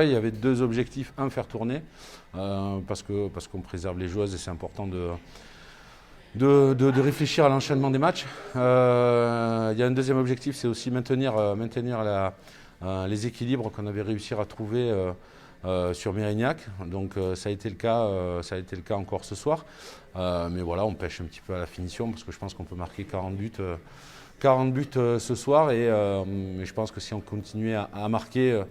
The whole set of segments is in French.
il y avait deux objectifs. Un, faire tourner, parce qu'on préserve les joueuses et c'est important de réfléchir à l'enchaînement des matchs. Il y a un deuxième objectif, c'est aussi maintenir les équilibres qu'on avait réussi à trouver sur Mérignac. Donc ça a été le cas encore ce soir. Mais voilà, on pêche un petit peu à la finition parce que je pense qu'on peut marquer 40 buts ce soir et je pense que si on continuait à marquer,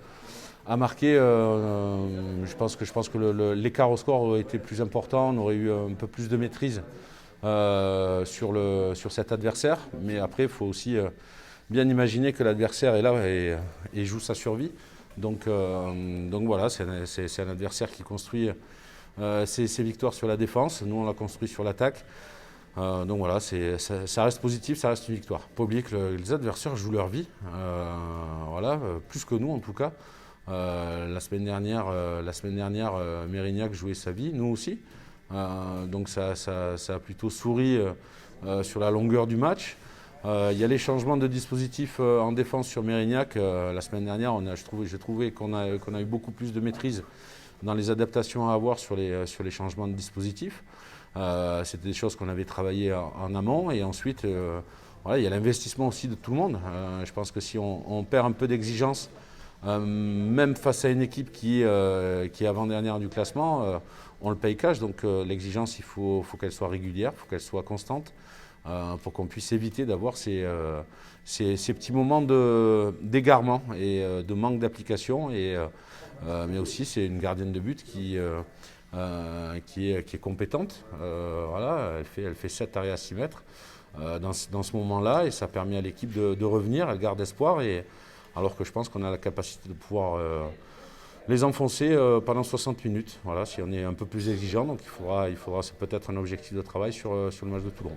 je pense que l'écart au score aurait été plus important, on aurait eu un peu plus de maîtrise sur cet adversaire. Mais après, il faut aussi bien imaginer que l'adversaire est là et joue sa survie. Donc voilà, c'est un adversaire qui construit ses victoires sur la défense. Nous, on l'a construit sur l'attaque. Donc voilà, ça reste positif, ça reste une victoire. Pas oublier que les adversaires jouent leur vie, voilà, plus que nous en tout cas. La semaine dernière, Mérignac jouait sa vie, nous aussi. Donc ça a plutôt souri sur la longueur du match. Il y a les changements de dispositifs en défense sur Mérignac. La semaine dernière, j'ai trouvé qu'on a eu beaucoup plus de maîtrise dans les adaptations à avoir sur les changements de dispositifs. C'était des choses qu'on avait travaillées en amont et ensuite voilà, il y a l'investissement aussi de tout le monde. Je pense que si on perd un peu d'exigence, même face à une équipe qui est avant-dernière du classement, on le paye cash. Donc l'exigence, il faut qu'elle soit régulière, il faut qu'elle soit constante pour qu'on puisse éviter d'avoir ces petits moments d'égarement et de manque d'application. Mais aussi, c'est une gardienne de but qui est compétente. Voilà, elle fait 7 arrêts à 6 mètres dans ce moment-là et ça permet à l'équipe de revenir, elle garde espoir. Alors que je pense qu'on a la capacité de pouvoir les enfoncer pendant 60 minutes. Voilà, si on est un peu plus exigeant, donc il faudra c'est peut-être un objectif de travail sur le match de Toulon.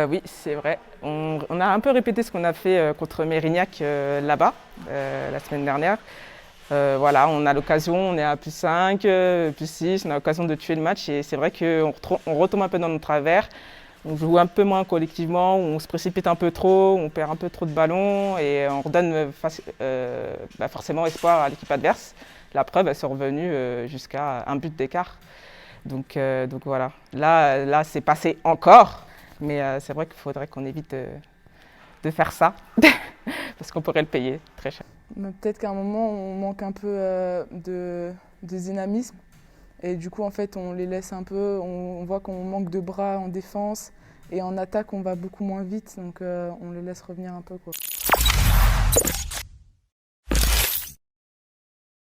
Oui, c'est vrai. On a un peu répété ce qu'on a fait contre Mérignac là-bas, la semaine dernière. Voilà, on a l'occasion, on est à +5, +6, on a l'occasion de tuer le match et c'est vrai qu'on retombe un peu dans nos travers. On joue un peu moins collectivement, on se précipite un peu trop, on perd un peu trop de ballons et on redonne forcément espoir à l'équipe adverse. La preuve, elles sont revenues jusqu'à un but d'écart. Donc voilà, là c'est passé encore, mais c'est vrai qu'il faudrait qu'on évite de faire ça parce qu'on pourrait le payer très cher. Peut-être qu'à un moment, on manque un peu de dynamisme. Et du coup, en fait, on les laisse un peu, on voit qu'on manque de bras en défense. Et en attaque, on va beaucoup moins vite, donc on les laisse revenir un peu, quoi.